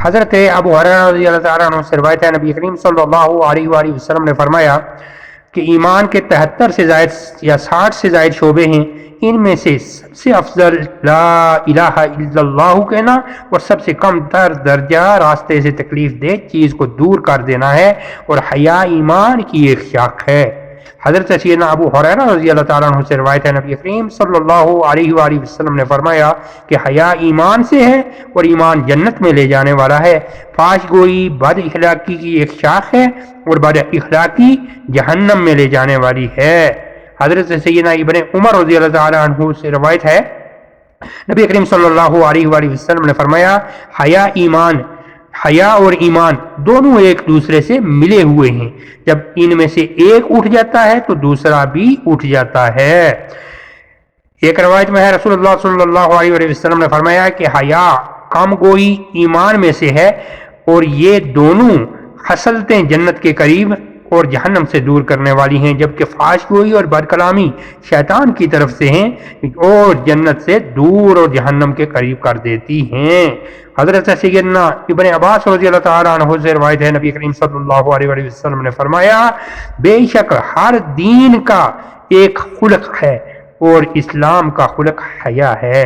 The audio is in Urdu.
حضرت ابو ہریرہ رضی اللہ تعالیٰ عنہ سے روایت ہے، نبی کریم صلی اللہ علیہ وآلہ وسلم نے فرمایا کہ ایمان کے 73 سے زائد یا 60 سے زائد شعبے ہیں، ان میں سے سب سے افضل لا الہ الا اللہ کہنا اور سب سے کم تر درجہ راستے سے تکلیف دہ چیز کو دور کر دینا ہے، اور حیا ایمان کی ایک شاخ ہے۔ حضرت سیدنا ابو ہریرہ رضی اللہ تعالیٰ عنہ سے روایت ہے، نبی کریم صلی اللہ علیہ وآلہ وسلم نے فرمایا کہ حیا ایمان سے ہے اور ایمان جنت میں لے جانے والا ہے، فحش گوئی بد اخلاقی کی ایک شاخ ہے اور بد اخلاقی جہنم میں لے جانے والی ہے۔ حضرت سیدنا ابن عمر رضی اللہ تعالیٰ عنہ سے روایت ہے، نبی کریم صلی اللہ علیہ وآلہ وسلم نے فرمایا حیا اور ایمان دونوں ایک دوسرے سے ملے ہوئے ہیں، جب ان میں سے ایک اٹھ جاتا ہے تو دوسرا بھی اٹھ جاتا ہے۔ ایک روایت میں ہے، رسول اللہ صلی اللہ علیہ وآلہ وسلم نے فرمایا کہ حیا کم گوئی ایمان میں سے ہے، اور یہ دونوں خصلتیں جنت کے قریب اور جہنم سے دور کرنے والی ہیں، جبکہ فحش گوئی اور بد کلامی شیطان کی طرف سے ہیں اور جنت سے دور اور جہنم کے قریب کر دیتی ہیں۔ حضرت سیدنا ابن عباس رضی اللہ تعالیٰ عنہ سے روایت ہے، نبی کریم صلی اللہ علیہ وآلہ وسلم نے فرمایا بے شک ہر دین کا ایک خلق ہے اور اسلام کا خلق حیا ہے۔